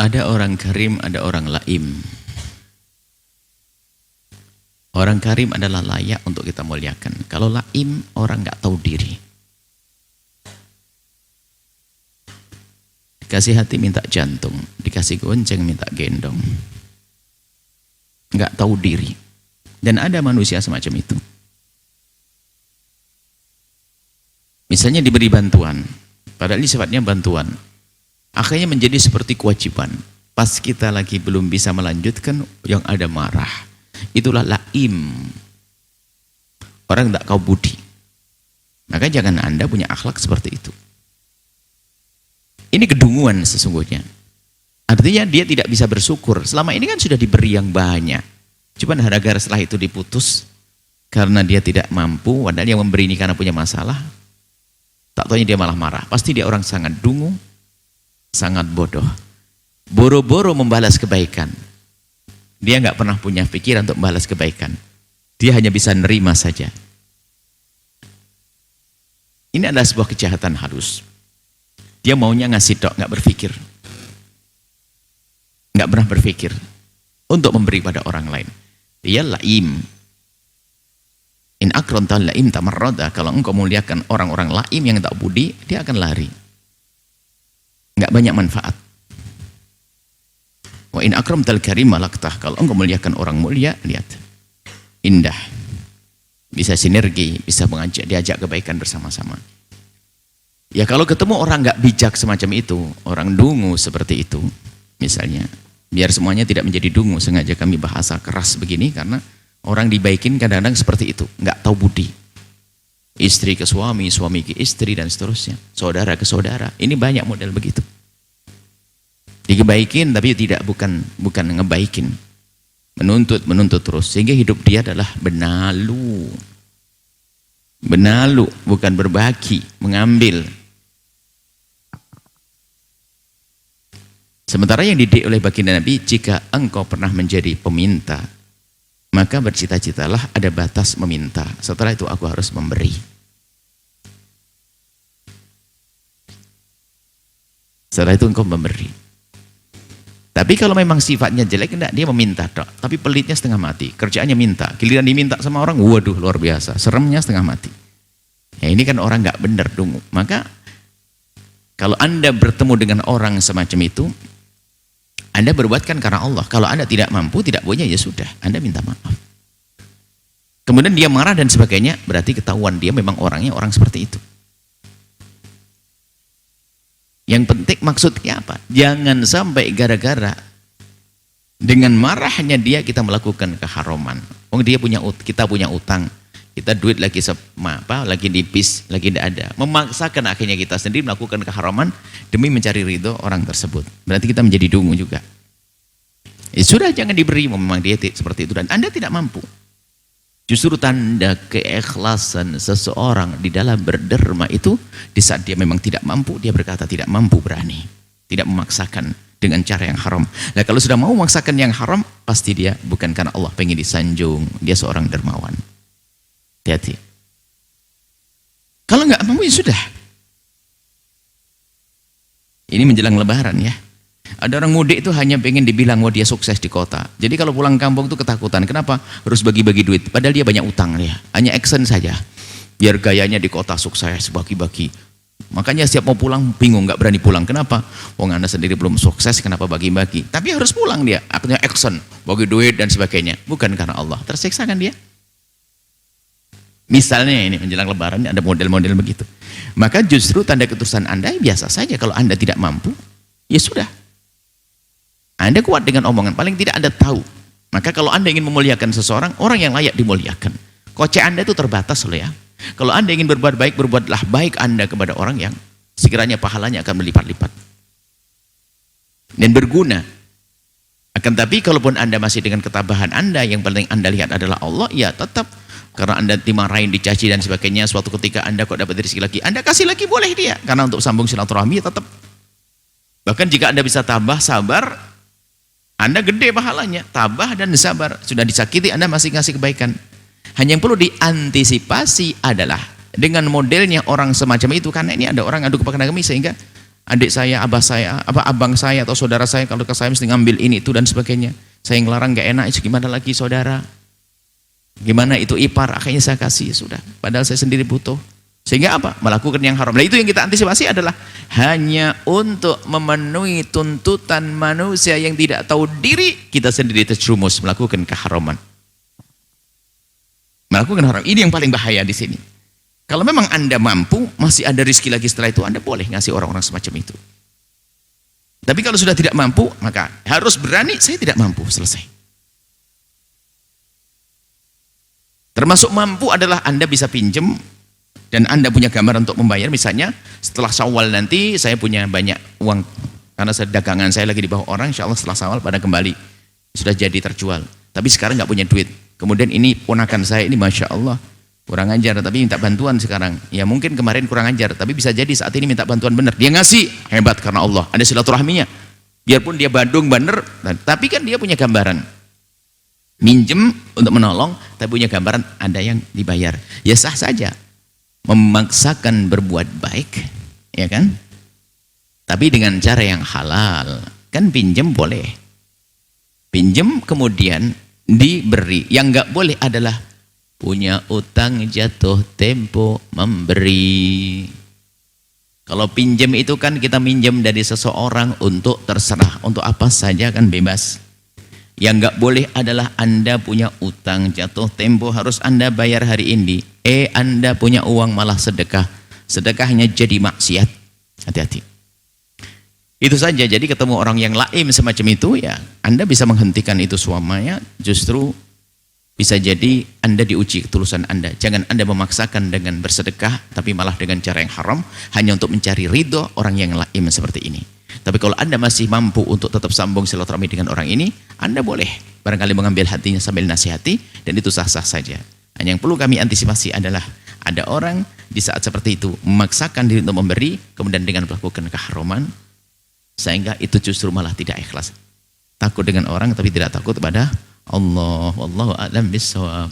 Ada orang karim, ada orang laim. Orang karim adalah layak untuk kita muliakan. Kalau laim, orang nggak tahu diri. Dikasih hati minta jantung, dikasih gonceng minta gendong. Nggak tahu diri. Dan ada manusia semacam itu. Misalnya diberi bantuan, padahal ini sifatnya bantuan. Akhirnya menjadi seperti kewajiban. Pas kita lagi belum bisa melanjutkan, yang ada marah. Itulah laim. Orang tak kau budi. Maka jangan Anda punya akhlak seperti itu. Ini kedunguan sesungguhnya. Artinya dia tidak bisa bersyukur. Selama ini kan sudah diberi yang banyak. Cuman gara-gara setelah itu diputus. Karena dia tidak mampu. Padahal yang memberi ini karena punya masalah. Tak taunya dia malah marah. Pasti dia orang sangat dungu. Sangat bodoh. Boro-boro membalas kebaikan. Dia nggak pernah punya pikiran untuk membalas kebaikan. Dia hanya bisa nerima saja. Ini adalah sebuah kejahatan halus. Dia maunya ngasih tok, nggak berpikir. Nggak pernah berpikir untuk memberi pada orang lain. Dia laim. In akronta laim tamarroda. Kalau engkau muliakan orang-orang laim yang tak budi, dia akan lari. Nggak banyak manfaat. Wa in akramtal karima laktah. Kalau engkau muliakan orang mulia, lihat. Indah. Bisa sinergi, bisa mengajak, diajak kebaikan bersama-sama. Ya kalau ketemu orang nggak bijak semacam itu, orang dungu seperti itu, misalnya, biar semuanya tidak menjadi dungu, sengaja kami bahasa keras begini karena orang dibaikin kadang-kadang seperti itu, nggak tahu budi. Istri ke suami, suami ke istri dan seterusnya, saudara ke saudara. Ini banyak model begitu. Dikebaikin tapi bukan ngebaikin, menuntut terus, sehingga hidup dia adalah benalu, bukan berbagi, mengambil. Sementara yang dididik oleh baginda Nabi, jika engkau pernah menjadi peminta, maka bercita-citalah ada batas meminta. Setelah itu aku harus memberi. Setelah itu engkau memberi. Tapi kalau memang sifatnya jelek, enggak, dia meminta tok. Tapi pelitnya setengah mati. Kerjaannya minta. Giliran diminta sama orang, waduh luar biasa. Seremnya setengah mati. Ya ini kan orang nggak benar dungu. Maka kalau Anda bertemu dengan orang semacam itu, Anda berbuatkan karena Allah. Kalau Anda tidak mampu, tidak punya, ya sudah, Anda minta maaf. Kemudian dia marah dan sebagainya, berarti ketahuan dia memang orangnya orang seperti itu. Yang penting maksudnya apa? Jangan sampai gara-gara dengan marahnya dia kita melakukan keharaman. Oh dia kita punya utang, kita duit lagi lagi nipis, lagi tidak ada. Memaksakan akhirnya kita sendiri melakukan keharaman demi mencari ridho orang tersebut. Berarti kita menjadi dungu juga. Sudah jangan diberi, memang dia seperti itu dan Anda tidak mampu. Justru tanda keikhlasan seseorang di dalam berderma itu di saat dia memang tidak mampu, dia berkata tidak mampu, berani, tidak memaksakan dengan cara yang haram. Nah kalau sudah mau memaksakan yang haram, pasti dia bukan karena Allah pengen disanjung, dia seorang dermawan. Hati-hati. Kalau nggak mampu ya sudah. Ini menjelang Lebaran ya. Ada orang mudik itu hanya pengen dibilang wah dia sukses di kota. Jadi kalau pulang kampung itu ketakutan. Kenapa? Harus bagi-bagi duit. Padahal dia banyak utang ya. Hanya action saja. Biar gayanya di kota sukses, bagi-bagi. Makanya setiap mau pulang bingung, nggak berani pulang. Kenapa? Wong Anda sendiri belum sukses, kenapa bagi-bagi? Tapi harus pulang dia. Akhirnya action, bagi duit dan sebagainya. Bukan karena Allah. Tersiksa kan dia? Misalnya ini menjelang Lebaran ada model-model begitu. Maka justru tanda ketulusan Anda biasa saja. Kalau Anda tidak mampu, ya sudah. Anda kuat dengan omongan, paling tidak Anda tahu. Maka kalau Anda ingin memuliakan seseorang, orang yang layak dimuliakan. Kocek Anda itu terbatas loh ya. Kalau Anda ingin berbuat baik, berbuatlah baik Anda kepada orang yang sekiranya pahalanya akan berlipat-lipat. Dan berguna. Akan tapi kalaupun Anda masih dengan ketabahan Anda, yang paling Anda lihat adalah Allah, ya tetap. Karena Anda dimarahin, dicaci dan sebagainya, suatu ketika Anda kok dapat rezeki lagi, Anda kasih lagi boleh dia. Karena untuk sambung silaturahmi ya tetap. Bahkan jika Anda bisa tambah sabar, Anda gede pahalanya, tabah dan sabar. Sudah disakiti, Anda masih ngasih kebaikan. Hanya yang perlu diantisipasi adalah dengan modelnya orang semacam itu, karena ini ada orang adu kepekaan agama sehingga adik saya, abang saya atau saudara saya kalau ke saya mesti ngambil ini itu dan sebagainya. Saya ngelarang gak enak, gimana lagi saudara? Gimana itu ipar? Akhirnya saya kasih, ya sudah. Padahal saya sendiri butuh. Sehingga apa? Melakukan yang haram. Nah itu yang kita antisipasi adalah hanya untuk memenuhi tuntutan manusia yang tidak tahu diri, kita sendiri terjerumus melakukan keharaman. Melakukan haram. Ini yang paling bahaya di sini. Kalau memang Anda mampu, masih ada rezeki lagi setelah itu, Anda boleh ngasih orang-orang semacam itu. Tapi kalau sudah tidak mampu, maka harus berani, saya tidak mampu, selesai. Termasuk mampu adalah Anda bisa pinjam, dan Anda punya gambaran untuk membayar. Misalnya, setelah Syawal nanti, saya punya banyak uang, karena dagangan saya lagi di bawah orang, insya Allah setelah Syawal pada kembali. Sudah jadi terjual. Tapi sekarang nggak punya duit. Kemudian ini ponakan saya, ini Masya Allah, kurang ajar, tapi minta bantuan sekarang. Ya mungkin kemarin kurang ajar, tapi bisa jadi saat ini minta bantuan benar. Dia ngasih, hebat karena Allah. Ada silaturahminya. Biarpun dia badung benar, tapi kan dia punya gambaran. Minjem untuk menolong, tapi punya gambaran ada yang dibayar. Ya sah saja. Memaksakan berbuat baik, ya kan? Tapi dengan cara yang halal. Kan pinjem boleh. Pinjem kemudian diberi. Yang nggak boleh adalah punya utang jatuh tempo memberi. Kalau pinjam itu kan kita minjem dari seseorang untuk terserah, untuk apa saja kan bebas. Yang nggak boleh adalah Anda punya utang jatuh tempo harus Anda bayar hari ini. Anda punya uang malah sedekah. Sedekahnya jadi maksiat. Hati-hati. Itu saja. Jadi ketemu orang yang laim semacam itu, ya Anda bisa menghentikan itu semuanya. Justru bisa jadi Anda diuji ketulusan Anda. Jangan Anda memaksakan dengan bersedekah, tapi malah dengan cara yang haram, hanya untuk mencari ridho orang yang laim seperti ini. Tapi kalau Anda masih mampu untuk tetap sambung silaturahmi dengan orang ini, Anda boleh barangkali mengambil hatinya sambil nasihati, dan itu sah-sah saja. Hanya yang perlu kami antisipasi adalah ada orang di saat seperti itu memaksakan diri untuk memberi, kemudian dengan melakukan keharaman, sehingga itu justru malah tidak ikhlas. Takut dengan orang tapi tidak takut kepada Allah. Wallahu a'lam bishawab.